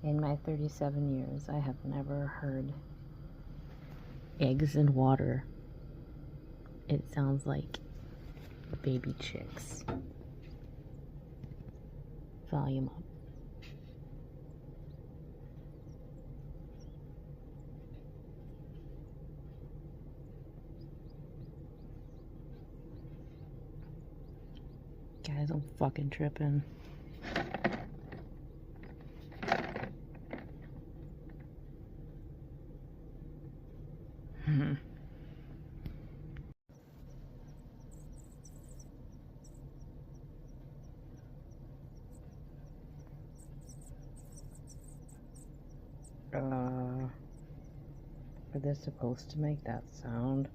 In my 37 years, I have never heard eggs and water. It sounds like baby chicks. Volume up. Guys, I'm fucking tripping. Are they supposed to make that sound?